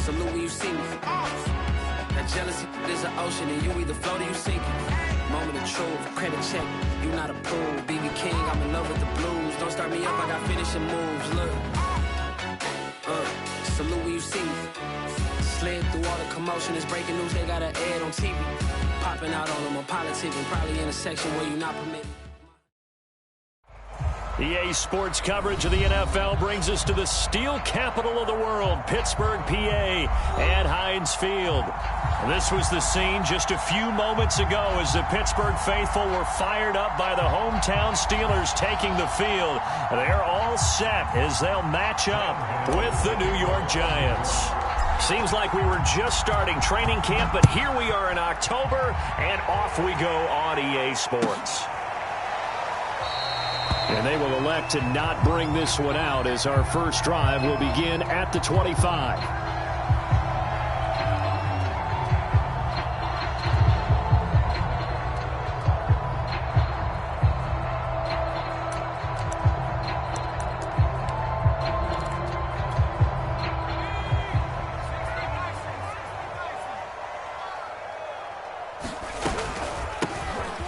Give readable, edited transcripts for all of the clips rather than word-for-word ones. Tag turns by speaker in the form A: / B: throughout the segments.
A: salute when you see me. That jealousy is an ocean, and you either float or you sink it. Moment of truth, credit check, you not approved. BB King, I'm in love with the blues. Don't start me up, I got finishing moves. Look, salute when you see me. Slid through all the commotion, it's breaking news, they got an ad on TV. Popping out on them, I'm politicking, probably in a section where you not permitted.
B: EA Sports coverage of the NFL brings us to the steel capital of the world, Pittsburgh, PA, at Heinz Field. This was the scene just a few moments ago as the Pittsburgh faithful were fired up by the hometown Steelers taking the field. They're all set as they'll match up with the New York Giants. Seems like we were just starting training camp, but here we are in October, and off we go on EA Sports. And they will elect to not bring this one out as our first drive will begin at the 25.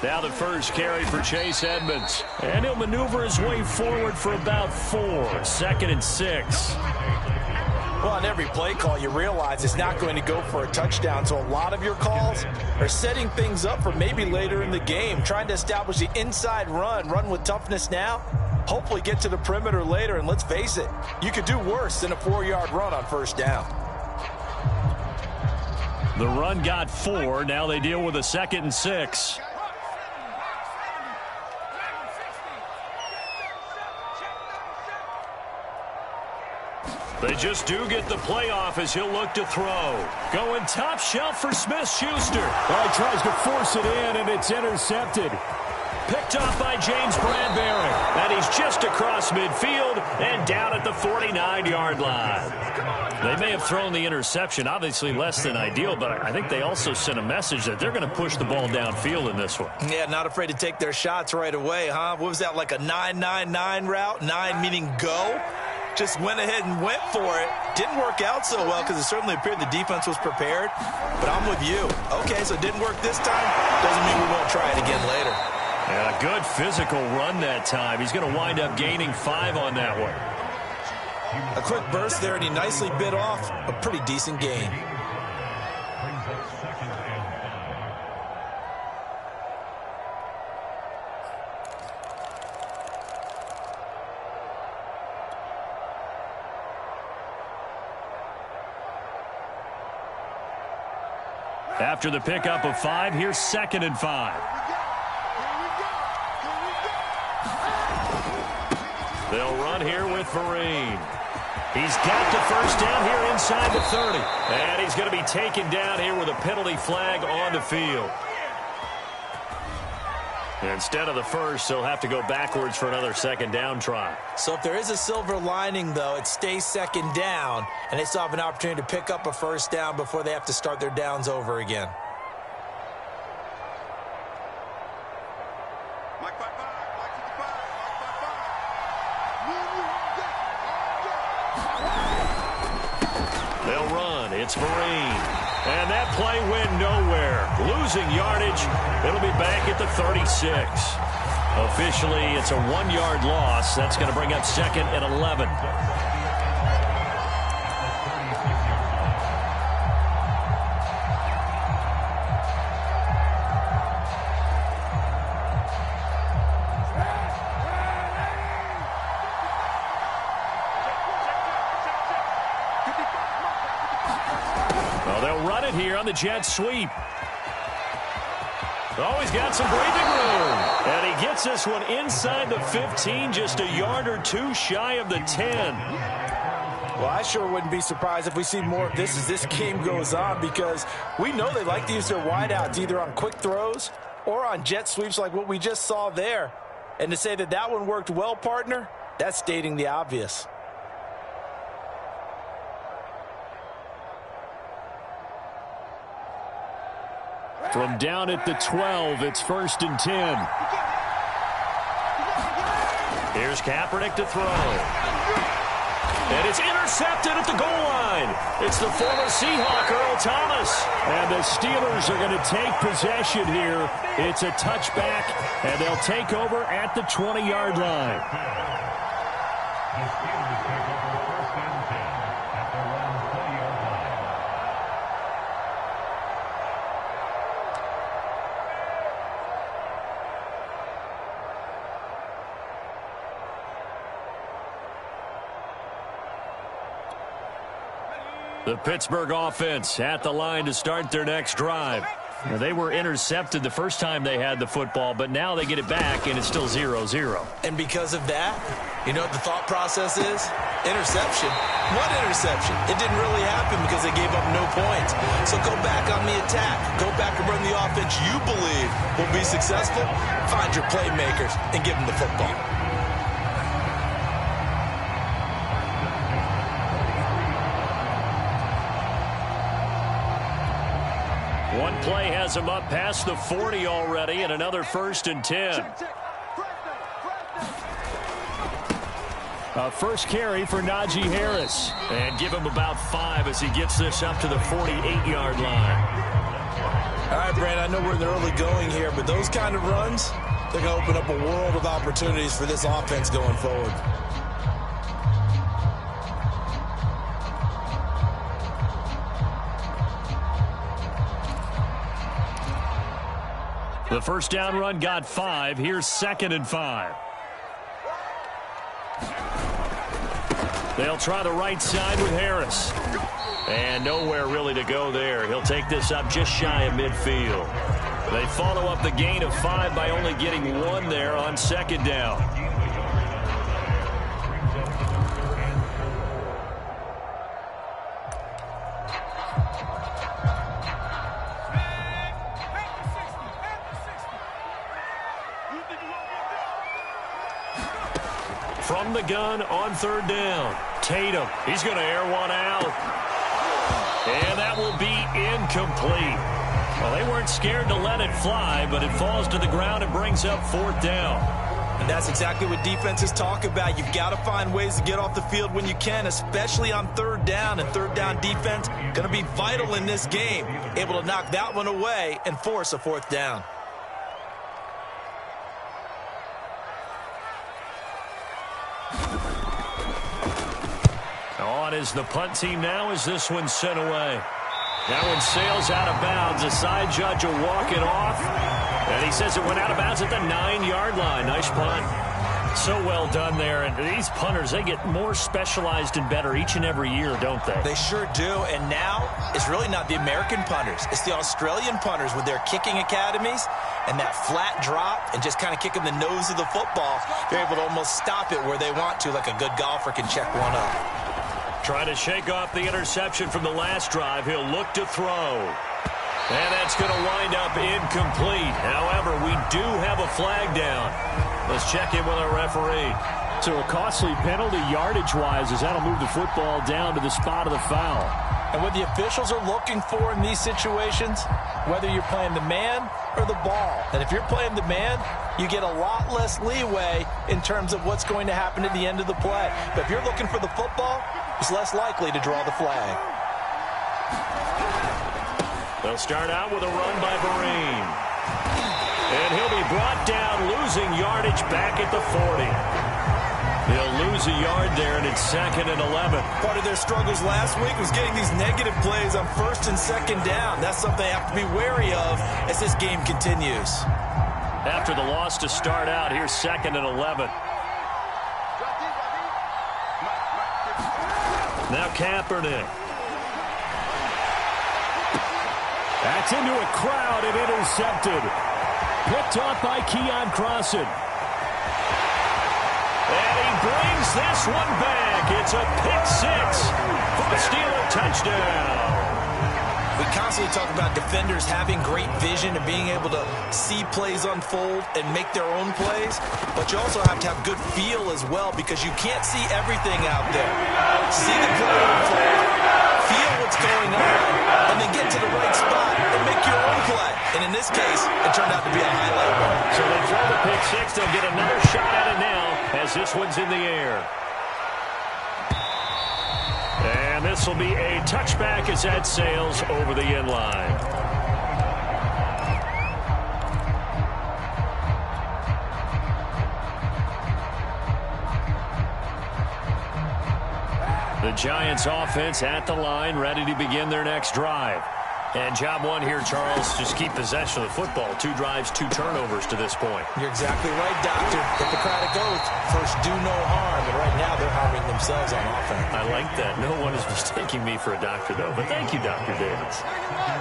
B: Now the first carry for Chase Edmonds. And he'll maneuver his way forward for about 4. 2nd and 6.
C: Well, on every play call, you realize it's not going to go for a touchdown. So a lot of your calls are setting things up for maybe later in the game, trying to establish the inside run with toughness now, hopefully get to the perimeter later. And let's face it, you could do worse than a 4-yard run on first down.
B: The run got 4. Now they deal with a 2nd and 6. They just do get the playoff as he'll look to throw. Going top shelf for Smith-Schuster.
D: Well, he tries to force it in, and it's intercepted.
B: Picked off by James Bradbury. And he's just across midfield and down at the 49-yard line. They may have thrown the interception, obviously less than ideal, but I think they also sent a message that they're going to push the ball downfield in this one.
C: Yeah, not afraid to take their shots right away, huh? What was that, like a 9-9-9 route? 9 meaning go? Just went ahead and went for it. Didn't work out so well because it certainly appeared the defense was prepared. But I'm with you. Okay, so it didn't work this time. Doesn't mean we won't try it again later.
B: And a good physical run that time. He's going to wind up gaining 5 on that one.
C: A quick burst there, and he nicely bit off a pretty decent gain.
B: After the pickup of 5, here's 2nd and 5. They'll run here with Vereen. He's got the first down here inside the 30. And he's going to be taken down here with a penalty flag on the field. Instead of the first, they'll have to go backwards for another 2nd down try.
C: So if there is a silver lining, though, it stays 2nd down, and they still have an opportunity to pick up a first down before they have to start their downs over again.
B: They'll run. It's Vereen. And that play went nowhere. Losing yardage. It'll be back at the 36. Officially, it's a 1-yard loss. That's going to bring up 2nd and 11. Well, they'll run it here on the jet sweep. Oh, he's got some breathing room. And he gets this one inside the 15, just a yard or 2 shy of the 10.
C: Well, I sure wouldn't be surprised if we see more of this as this game goes on, because we know they like to use their wideouts either on quick throws or on jet sweeps like what we just saw there. And to say that that one worked well, partner, that's stating the obvious.
D: From down at the 12, it's 1st and 10.
B: Here's Kaepernick to throw. And it's intercepted at the goal line. It's the former Seahawk, Earl Thomas. And the Steelers are going to take possession here. It's a touchback, and they'll take over at the 20-yard line. The Pittsburgh offense at the line to start their next drive. Now, they were intercepted the first time they had the football, but now they get it back, and it's still 0-0.
C: And because of that, you know what the thought process is? Interception. What interception? It didn't really happen because they gave up no points. So go back on the attack. Go back and run the offense you believe will be successful. Find your playmakers and give them the football.
B: One play has him up past the 40 already, and another 1st and 10. A first carry for Najee Harris. And give him about 5 as he gets this up to the 48-yard line.
C: All right, Brand, I know we're in the early going here, but those kind of runs, they're going to open up a world of opportunities for this offense going forward.
B: The first down run got 5. Here's 2nd and 5. They'll try the right side with Harris. And nowhere really to go there. He'll take this up just shy of midfield. They follow up the gain of 5 by only getting 1 there on 2nd down. From the gun on 3rd down. Tatum, he's going to air one out. And that will be incomplete. Well, they weren't scared to let it fly, but it falls to the ground and brings up 4th down.
C: And that's exactly what defenses talk about. You've got to find ways to get off the field when you can, especially on 3rd down. And 3rd down defense going to be vital in this game. Able to knock that one away and force a 4th down.
B: On is the punt team now as this one's sent away. That one sails out of bounds. The side judge will walk it off. And he says it went out of bounds at the 9-yard line. Nice punt. So well done there. And these punters, they get more specialized and better each and every year, don't they?
C: They sure do. And now it's really not the American punters. It's the Australian punters with their kicking academies and that flat drop and just kind of kicking the nose of the football. They're able to almost stop it where they want to, like a good golfer can check one up.
B: Trying to shake off the interception from the last drive. He'll look to throw. And that's going to wind up incomplete. However, we do have a flag down. Let's check in with our referee. So a costly penalty yardage-wise as that'll move the football down to the spot of the foul.
C: And what the officials are looking for in these situations, whether you're playing the man or the ball. And if you're playing the man, you get a lot less leeway in terms of what's going to happen at the end of the play. But if you're looking for the football, it's less likely to draw the flag.
B: They'll start out with a run by Vereen. And he'll be brought down, losing yardage back at the 40. He'll lose a yard there, and it's 2nd and 11.
C: Part of their struggles last week was getting these negative plays on 1st and 2nd down. That's something they have to be wary of as this game continues.
B: After the loss to start out, here's 2nd and 11. Now Kaepernick. That's into a crowd and intercepted. Picked off by Keon Crossan. And he brings this one back. It's a pick-6 for a Steeler touchdown.
C: We constantly talk about defenders having great vision and being able to see plays unfold and make their own plays, but you also have to have good feel as well because you can't see everything out there. See the play unfold, feel what's going on, and then get to the right spot and make your own play. And in this case, it turned out to be a highlight one.
B: So they throw the pick-6. They'll get another shot at it now as this one's in the air. And this will be a touchback as that sails over the end line. The Giants offense at the line, ready to begin their next drive. And job one here, Charles, just keep possession of the football. 2 drives, 2 turnovers to this point.
C: You're exactly right, Doctor. Hippocratic oath, first do no harm. And right now they're harming themselves on offense.
B: I like that. No one is mistaking me for a doctor, though. But thank you, Dr. Davis.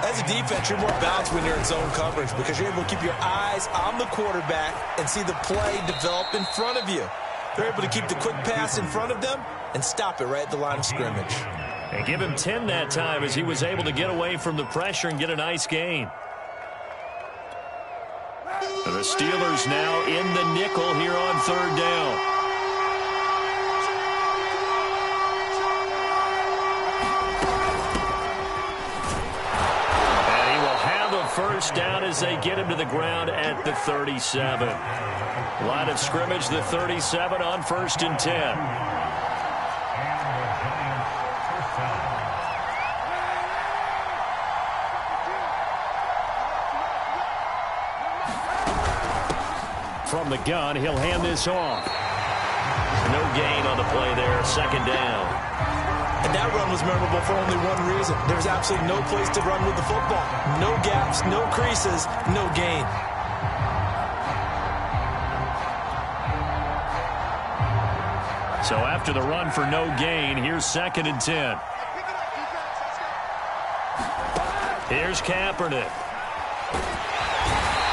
C: As a defense, you're more balanced when you're in zone coverage because you're able to keep your eyes on the quarterback and see the play develop in front of you. They're able to keep the quick pass in front of them and stop it right at the line of scrimmage.
B: And give him 10 that time as he was able to get away from the pressure and get a nice gain. The Steelers now in the nickel here on 3rd down. And he will have a first down as they get him to the ground at the 37. Line of scrimmage, the 37 on 1st and 10. From the gun, he'll hand this off. No gain on the play there, 2nd down.
C: And that run was memorable for only one reason. There's absolutely no place to run with the football. No gaps, no creases, no gain.
B: So after the run for no gain, here's 2nd and 10. Here's Kaepernick.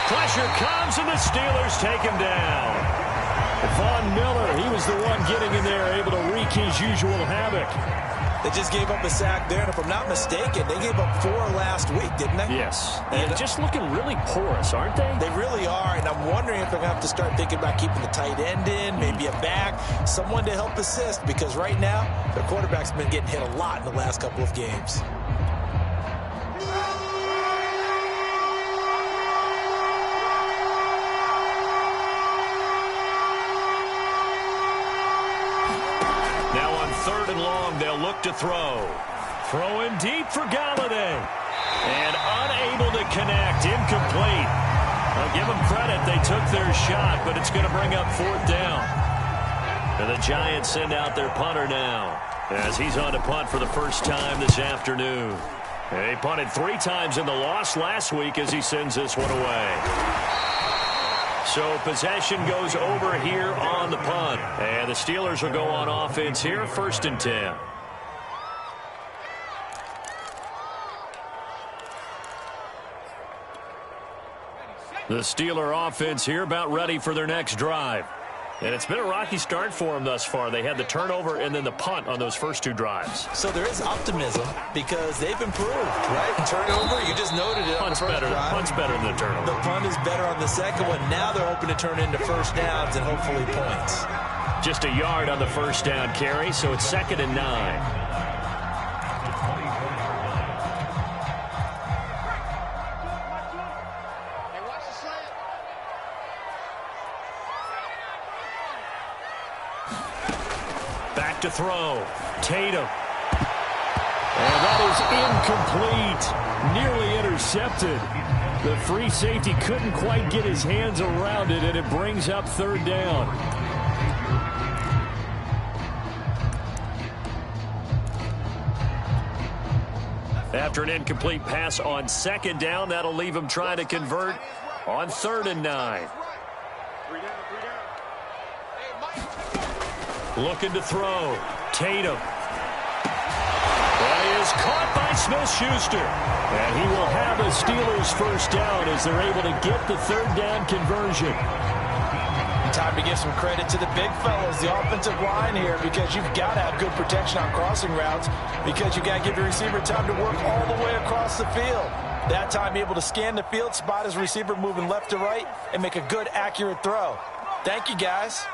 B: Pressure comes, and the Steelers take him down. Von Miller, he was the one getting in there, able to wreak his usual havoc.
C: They just gave up a sack there, and if I'm not mistaken, they gave up 4 last week, didn't they?
B: Yes. And just looking really porous, aren't they?
C: They really are, and I'm wondering if they're going to have to start thinking about keeping the tight end in, maybe a back, someone to help assist, because right now, their quarterback's been getting hit a lot in the last couple of games.
B: They'll look to throw. Throwing deep for Galladay. And unable to connect. Incomplete. I'll give them credit. They took their shot, but it's going to bring up 4th down. And the Giants send out their punter now as he's on to punt for the first time this afternoon. They punted 3 times in the loss last week as he sends this one away. So possession goes over here on the punt. And the Steelers will go on offense here, 1st and 10. The Steeler offense here about ready for their next drive. And it's been a rocky start for them thus far. They had the turnover and then the punt on those first 2 drives.
C: So there is optimism because they've improved, right? Turnover, you just noted it.
B: Punt's better than the turnover.
C: The punt is better on the second one. Now they're hoping to turn into first downs and hopefully points.
B: Just a yard on the first down carry, so it's 2nd and 9. To throw. Tatum. And that is incomplete. Nearly intercepted. The free safety couldn't quite get his hands around it, and it brings up 3rd down. After an incomplete pass on 2nd down, that'll leave him trying to convert on 3rd and 9. Looking to throw. Tatum. That is caught by Smith-Schuster. And he will have a Steelers first down as they're able to get the 3rd down conversion.
C: Time to give some credit to the big fellas, the offensive line here, because you've got to have good protection on crossing routes because you've got to give your receiver time to work all the way across the field. That time able to scan the field, spot his receiver moving left to right, and make a good, accurate throw. Thank you, guys.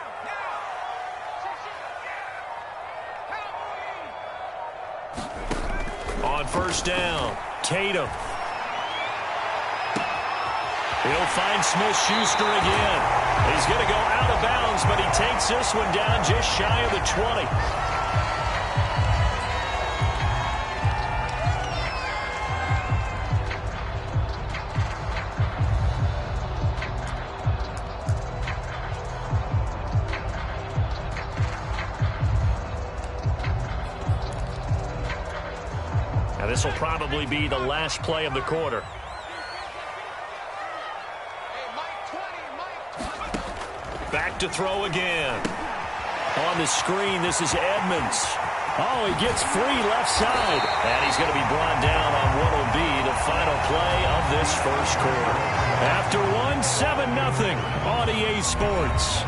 B: On first down, Tatum. He'll find Smith-Schuster again. He's going to go out of bounds, but he takes this one down just shy of the 20. will probably be the last play of the quarter. Back to throw again. On the screen, this is Edmonds. Oh, he gets free left side. And he's going to be brought down on what will be the final play of this first quarter. After one, 7-0 on EA Sports.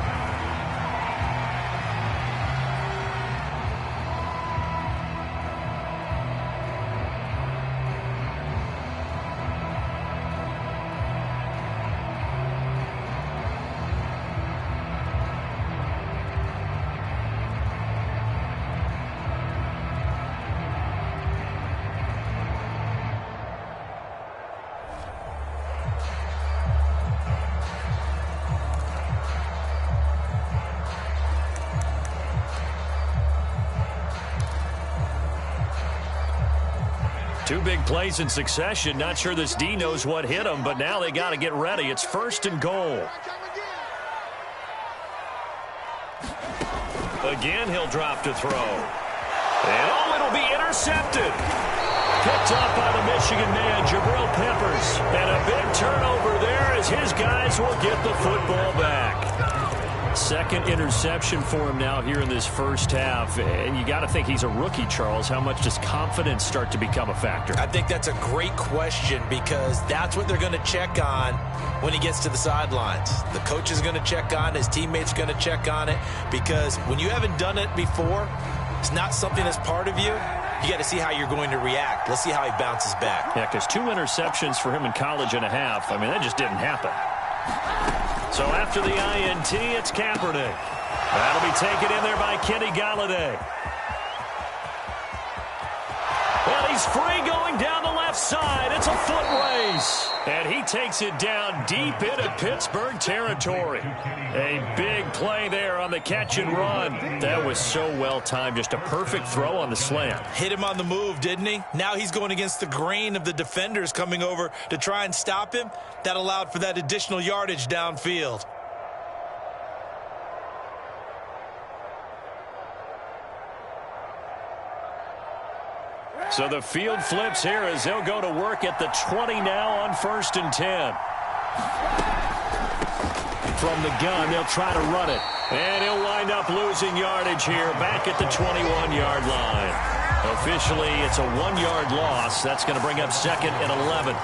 B: Two big plays in succession. Not sure this D knows what hit him, but now they got to get ready. It's 1st and goal. Again, he'll drop to throw. And oh, it'll be intercepted. Picked up by the Michigan man, Jabril Peppers. And a big turnover there as his guys will get the football back. Second interception for him now here in this first half. And you got to think he's a rookie, Charles. How much does confidence start to become a factor?
C: I think that's a great question because that's what they're going to check on when he gets to the sidelines. The coach is going to check on it. His teammates are going to check on it because when you haven't done it before, it's not something that's part of you. You got to see how you're going to react. Let's see how he bounces back.
B: Yeah, because 2 interceptions for him in college and a half. I mean, that just didn't happen. So after the INT, it's Kaepernick. That'll be taken in there by Kenny Galladay. Well, he's free going down the left side. It's a foot race. And he takes it down deep into Pittsburgh territory. A big play there on the catch and run. That was so well timed. Just a perfect throw on the slant.
C: Hit him on the move, didn't he? Now he's going against the grain of the defenders coming over to try and stop him. That allowed for that additional yardage downfield.
B: So the field flips here as they'll go to work at the 20 now on 1st and 10. From the gun, they'll try to run it. And he'll wind up losing yardage here back at the 21-yard line. Officially, it's a 1-yard loss. That's going to bring up 2nd and 11.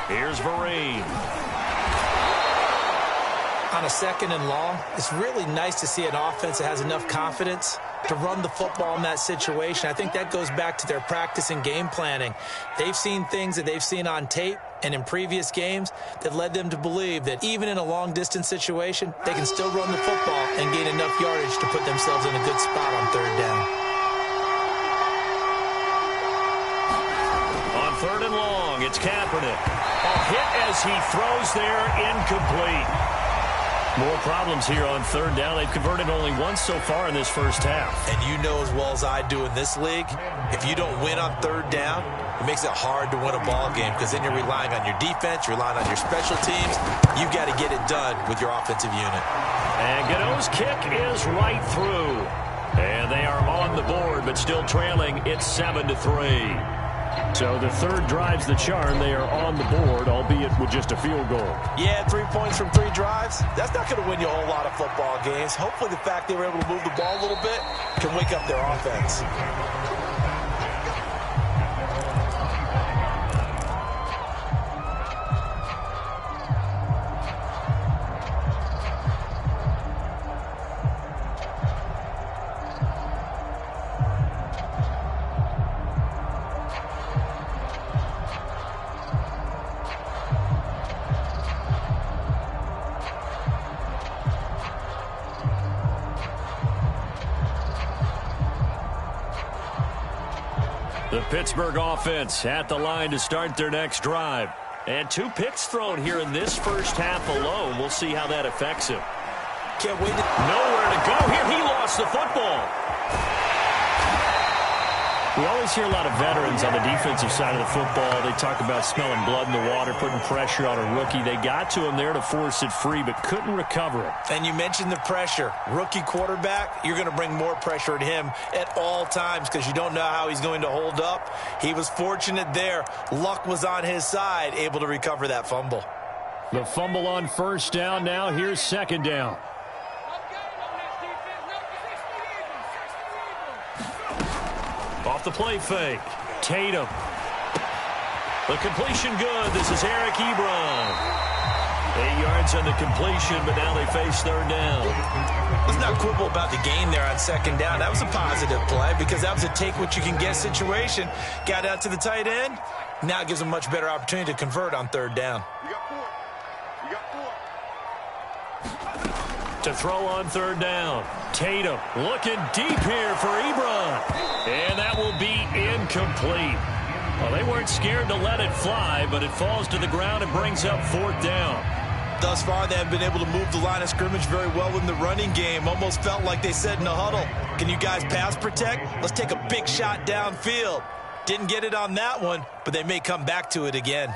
B: Here's Vereen.
C: On a 2nd and long, it's really nice to see an offense that has enough confidence to run the football in that situation. I think that goes back to their practice and game planning. They've seen things that they've seen on tape and in previous games that led them to believe that even in a long-distance situation, they can still run the football and gain enough yardage to put themselves in a good spot on 3rd down.
B: On 3rd and long, it's Kaepernick. A hit as he throws there, incomplete. More problems here on 3rd down. They've converted only once so far in this first half.
C: And you know as well as I do in this league, if you don't win on 3rd down, it makes it hard to win a ball game because then you're relying on your defense, you're relying on your special teams. You've got to get it done with your offensive unit.
B: And Gano's kick is right through. And they are on the board, but still trailing. It's 7-3. So the 3rd drive's the charm. They are on the board, albeit with just a field goal.
C: Yeah, 3 points from 3 drives. That's not going to win you a whole lot of football games. Hopefully the fact they were able to move the ball a little bit can wake up their offense.
B: The Pittsburgh offense at the line to start their next drive. And 2 picks thrown here in this first half alone. We'll see how that affects him.
C: Can't wait.
B: Nowhere to go here. He lost the football. We always hear a lot of veterans on the defensive side of the football. They talk about smelling blood in the water, putting pressure on a rookie. They got to him there to force it free, but couldn't recover it.
C: And you mentioned the pressure. Rookie quarterback, you're going to bring more pressure at him at all times because you don't know how he's going to hold up. He was fortunate there. Luck was on his side, able to recover that fumble.
B: The fumble on first down. Now here's second down. Off the play fake. Tatum. The completion good. This is Eric Ebron. 8 yards on the completion, but now they face third down.
C: Let's not quibble about the gain there on second down. That was a positive play because that was a take-what-you-can-get situation. Got out to the tight end. Now it gives them a much better opportunity to convert on third down.
B: To throw on third down. Tatum looking deep here for Ebron. And that will be incomplete. Well, they weren't scared to let it fly, but it falls to the ground and brings up fourth down.
C: Thus far, they have been able to move the line of scrimmage very well in the running game. Almost felt like they said in the huddle, can you guys pass protect? Let's take a big shot downfield. Didn't get it on that one, but they may come back to it again.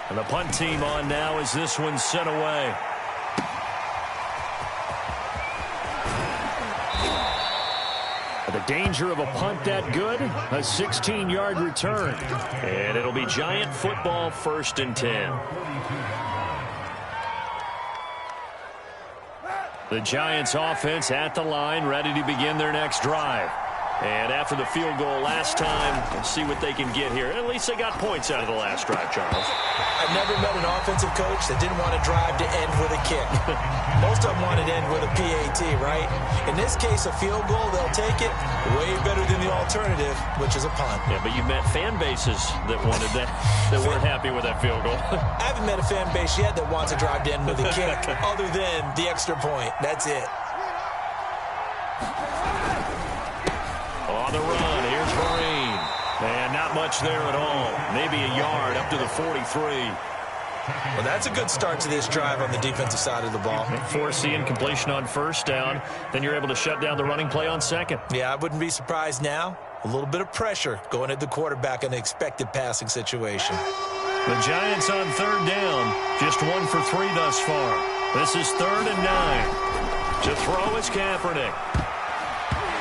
B: And the punt team on now as this one's sent away. The danger of a punt that good, a 16-yard return. And it'll be Giant football, 1st and 10. The Giants offense at the line, ready to begin their next drive. And after the field goal last time, let's see what they can get here. At least they got points out of the last drive, Charles.
C: I've never met an offensive coach that didn't want to drive to end with a kick. Most of them wanted to end with a PAT, right? In this case, a field goal, they'll take it way better than the alternative, which is a punt.
B: Yeah, but you've met fan bases that wanted that, that weren't happy with that field goal.
C: I haven't met a fan base yet that wants to drive to end with a kick other than the extra point. That's it.
B: On the run, here's Marine. And not much there at all. Maybe a yard up to the 43.
C: Well, that's a good start to this drive on the defensive side of the ball.
B: Force the incompletion on first down. Then you're able to shut down the running play on second.
C: Yeah, I wouldn't be surprised now. A little bit of pressure going at the quarterback in an expected passing situation.
B: The Giants on third down. Just 1 for 3 thus far. This is 3rd and 9. To throw is Kaepernick.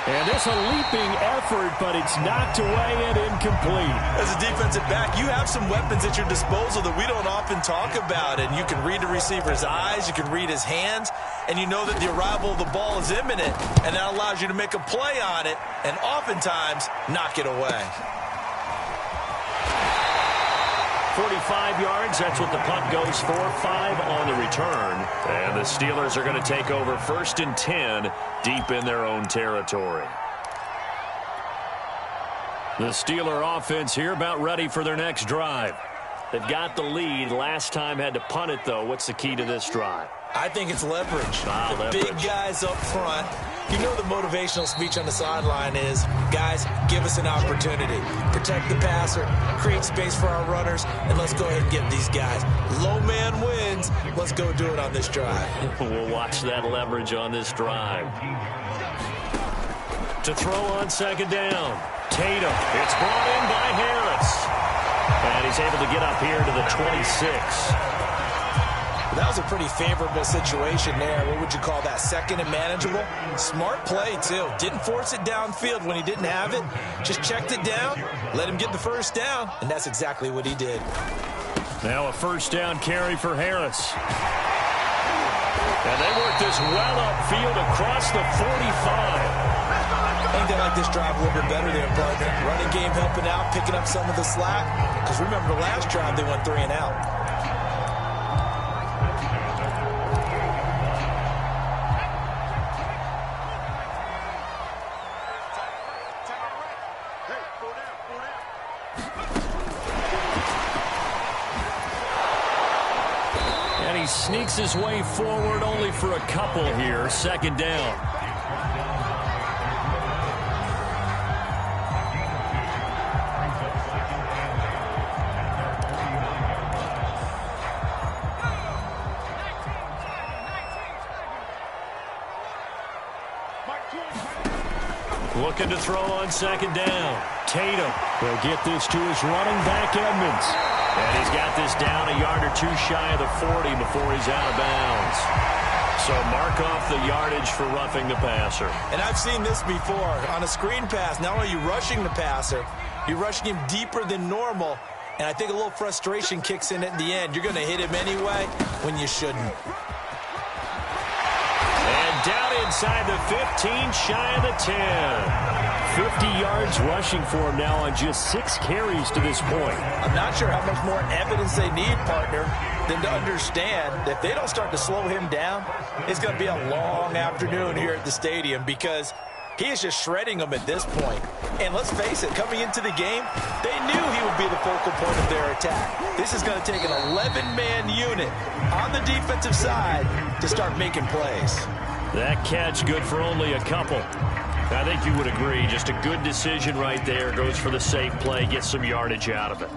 B: And it's a leaping effort, but it's knocked away and incomplete.
C: As a defensive back, you have some weapons at your disposal that we don't often talk about. And you can read the receiver's eyes, you can read his hands, and you know that the arrival of the ball is imminent. And that allows you to make a play on it and oftentimes knock it away.
B: 45 yards, that's what the punt goes for. 5 on the return. And the Steelers are going to take over 1st and 10 deep in their own territory. The Steeler offense here about ready for their next drive. They've got the lead. Last time had to punt it, though. What's the key to this drive?
C: I think it's leverage. The
B: leverage.
C: Big guys up front. You know the motivational speech on the sideline is, guys, give us an opportunity. Protect the passer, create space for our runners, and let's go ahead and get these guys. Low man wins. Let's go do it on this drive.
B: We'll watch that leverage on this drive. To throw on second down. Tatum. It's brought in by Harris. And he's able to get up here to the 26.
C: That was a pretty favorable situation there. What would you call that? 2nd and manageable? Smart play, too. Didn't force it downfield when he didn't have it. Just checked it down, let him get the first down, and that's exactly what he did.
B: Now a first down carry for Harris. And they work this well upfield across the 45.
C: I think they like this drive a little bit better there, partner. Running game helping out, picking up some of the slack. Because remember the last drive, they went 3 and out.
B: And he sneaks his way forward only for a couple here. 2nd down. Looking to throw on second down. Tatum will get this to his running back, Edmonds. And he's got this down a yard or two shy of the 40 before he's out of bounds. So mark off the yardage for roughing the passer.
C: And I've seen this before. On a screen pass, not only are you rushing the passer, you're rushing him deeper than normal. And I think a little frustration kicks in at the end. You're going to hit him anyway when you shouldn't.
B: And down inside the 15, shy of the 10. 50 yards rushing for him now on just 6 carries to this point.
C: I'm not sure how much more evidence they need, partner, than to understand that if they don't start to slow him down, it's going to be a long afternoon here at the stadium because he is just shredding them at this point. And let's face it, coming into the game, they knew he would be the focal point of their attack. This is going to take an 11-man unit on the defensive side to start making plays.
B: That catch good for only a couple. I think you would agree. Just a good decision right there. Goes for the safe play, gets some yardage out of it.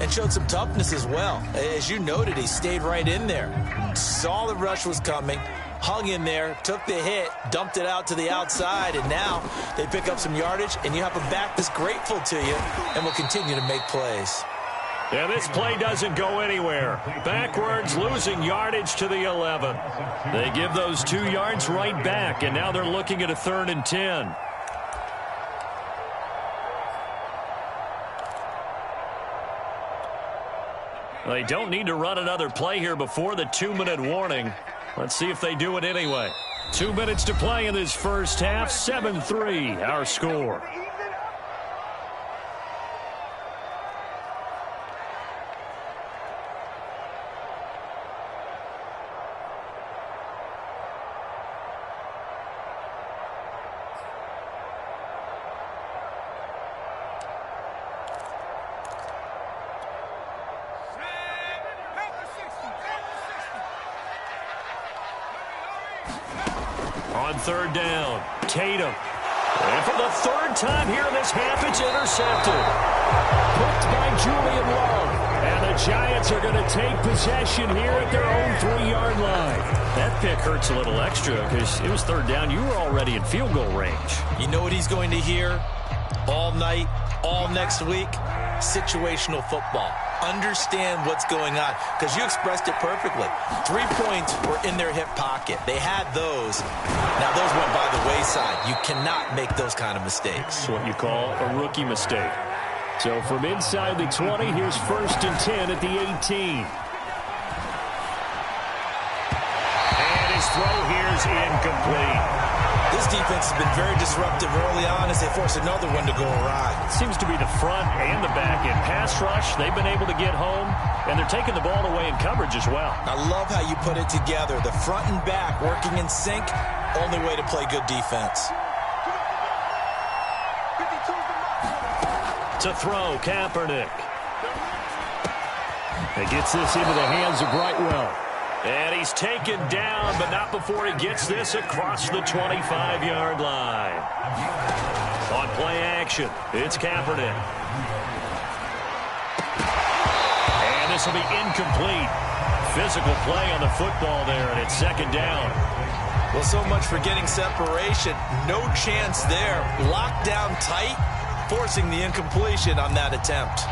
C: And showed some toughness as well. As you noted, he stayed right in there. Saw the rush was coming, hung in there, took the hit, dumped it out to the outside, and now they pick up some yardage, and you have a back that's grateful to you and will continue to make plays.
B: Yeah, this play doesn't go anywhere. Backwards, losing yardage to the 11. They give those 2 yards right back, and now they're looking at a 3rd and 10. They don't need to run another play here before the 2-minute warning. Let's see if they do it anyway. 2 minutes to play in this first half. 7-3, our score. On 3rd down, Tatum. And for the 3rd time here in this half, it's intercepted. Picked by Julian Love. And the Giants are going to take possession here at their own 3-yard line. That pick hurts a little extra because it was 3rd down. You were already in field goal range.
C: You know what he's going to hear all night, all next week? Situational football. Understand what's going on, because you expressed it perfectly. 3 points were in their hip pocket. They had those. Now, those went by the wayside. You cannot make those kind of mistakes.
B: It's what you call a rookie mistake. So from inside the 20, here's 1st and 10 at the 18. And his throw here is incomplete.
C: This defense has been very disruptive early on as they force another one to go awry.
B: Seems to be the front and the back. In pass rush, they've been able to get home, and they're taking the ball away in coverage as well.
C: I love how you put it together. The front and back working in sync, only way to play good defense.
B: To throw, Kaepernick. He gets this into the hands of Brightwell. And he's taken down, but not before he gets this across the 25-yard line. On play action, it's Kaepernick. And this will be incomplete. Physical play on the football there, and it's 2nd down.
C: Well, so much for getting separation. No chance there. Locked down tight, forcing the incompletion on that attempt.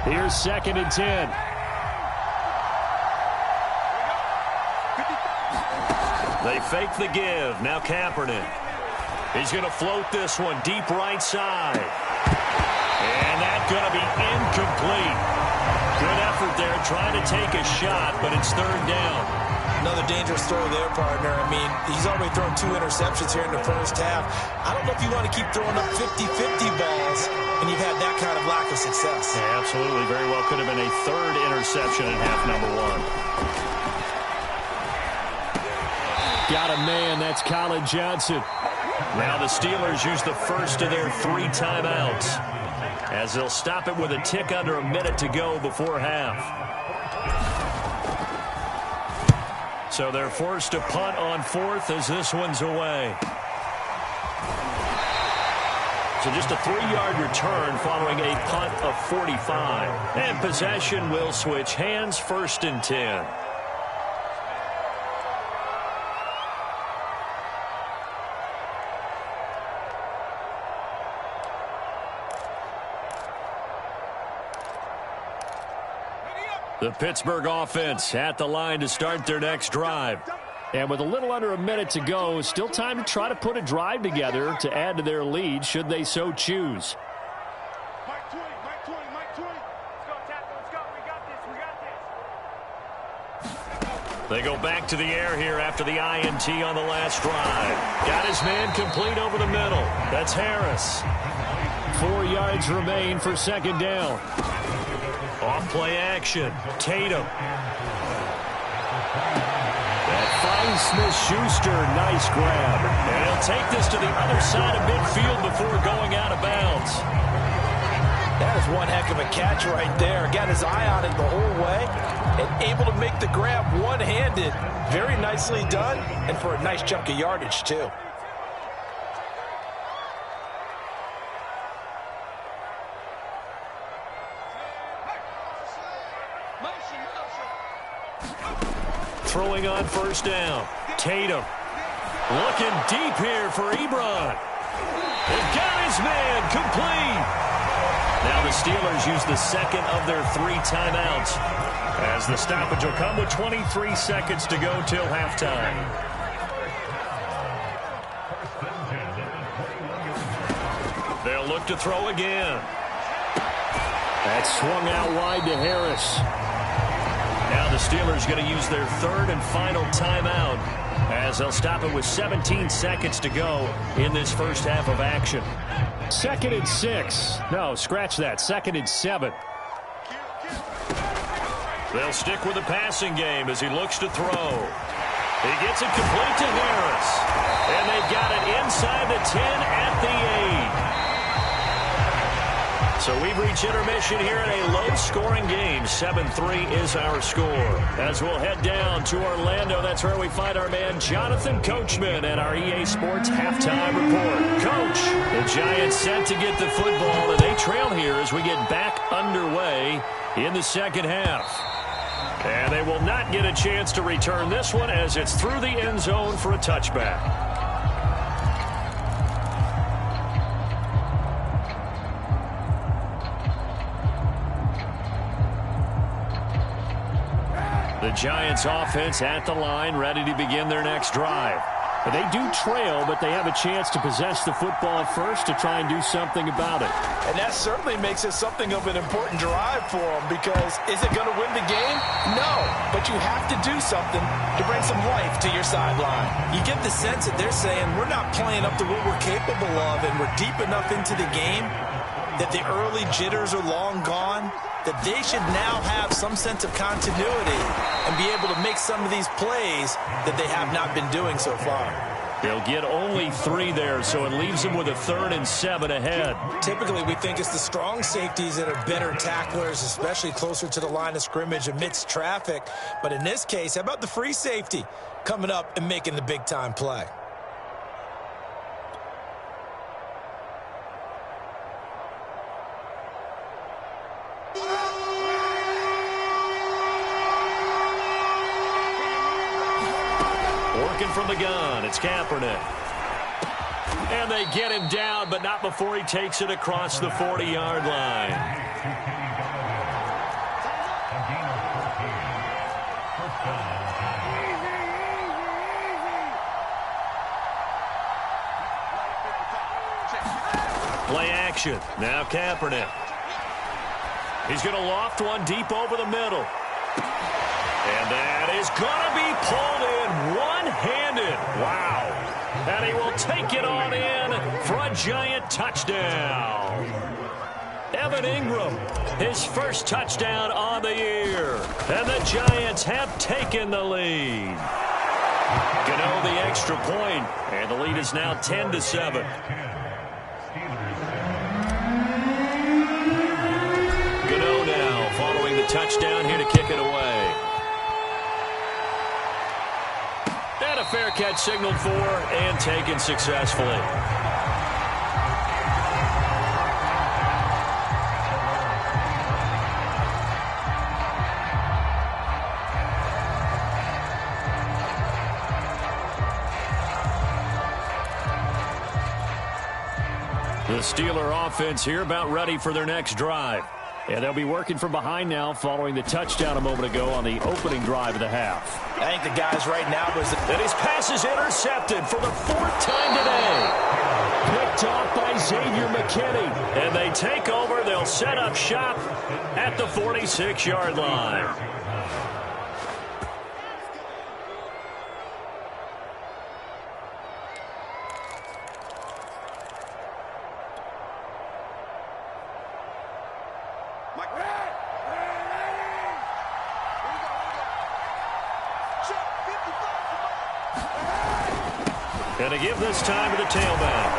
B: Here's 2nd and 10. They fake the give. Now Kaepernick. He's going to float this one deep right side. And that's going to be incomplete. Good effort there trying to take a shot, but it's 3rd down.
C: Another dangerous throw there, partner. I mean, he's already thrown 2 interceptions here in the first half. I don't know if you want to keep throwing up 50-50 balls and you've had that kind of lack of success.
B: Yeah, absolutely. Very well could have been a 3rd interception in half number 1. Got a man. That's Colin Johnson. Now the Steelers use the first of their 3 timeouts as they'll stop it with a tick under a minute to go before half. So they're forced to punt on 4th as this one's away. So just a 3-yard return following a punt of 45. And possession will switch hands, 1st and 10. The Pittsburgh offense at the line to start their next drive. And with a little under a minute to go, still time to try to put a drive together to add to their lead should they so choose. They go back to the air here after the INT on the last drive. Got his man complete over the middle. That's Harris. 4 yards remain for second down. Off play action. Tatum. That finds Smith-Schuster. Nice grab. And he'll take this to the other side of midfield before going out of bounds.
C: That is one heck of a catch right there. Got his eye on it the whole way and able to make the grab one-handed. Very nicely done, and for a nice chunk of yardage, too.
B: Throwing on first down. Tatum. Looking deep here for Ebron. They've got his man complete. Now the Steelers use the second of their 3 timeouts, as the stoppage will come with 23 seconds to go till halftime. They'll look to throw again. That swung out wide to Harris. Now the Steelers going to use their 3rd and final timeout, as they'll stop it with 17 seconds to go in this first half of action. 2nd and 6. No, scratch that. 2nd and 7. They'll stick with the passing game as he looks to throw. He gets it complete to Harris. And they've got it inside the 10 at the 8. So we've reached intermission here in a low-scoring game. 7-3 is our score. As we'll head down to Orlando, that's where we find our man Jonathan Coachman at our EA Sports Halftime Report. Coach, the Giants set to get the football, and they trail here as we get back underway in the second half. And they will not get a chance to return this one as it's through the end zone for a touchback. The Giants offense at the line, ready to begin their next drive. They do trail, but they have a chance to possess the football first to try and do something about it.
C: And that certainly makes it something of an important drive for them, because is it going to win the game? No, but you have to do something to bring some life to your sideline. You get the sense that they're saying we're not playing up to what we're capable of, and we're deep enough into the game that the early jitters are long gone, that they should now have some sense of continuity and be able to make some of these plays that they have not been doing so far.
B: They'll get only 3 there, so it leaves them with a 3rd and 7 ahead.
C: Typically, we think it's the strong safeties that are better tacklers, especially closer to the line of scrimmage amidst traffic. But in this case, how about the free safety coming up and making the big-time play?
B: From the gun, it's Kaepernick. And they get him down, but not before he takes it across the 40-yard line. Play action. Now Kaepernick. He's going to loft one deep over the middle. And that is going to be pulled in one-handed. Wow. And he will take it on in for a Giant touchdown. Evan Ingram, his first touchdown on the year. And the Giants have taken the lead. Gano the extra point, and the lead is now 10-7. Gano now following the touchdown here to kick it away. And a fair catch signaled for and taken successfully. The Steeler offense here about ready for their next drive. And they'll be working from behind now following the touchdown a moment ago on the opening drive of the half.
C: I think the guys right now was...
B: And his pass is intercepted for the 4th time today. Picked off by Xavier McKinney. And they take over. They'll set up shop at the 46-yard line. And to give this time to the tailback.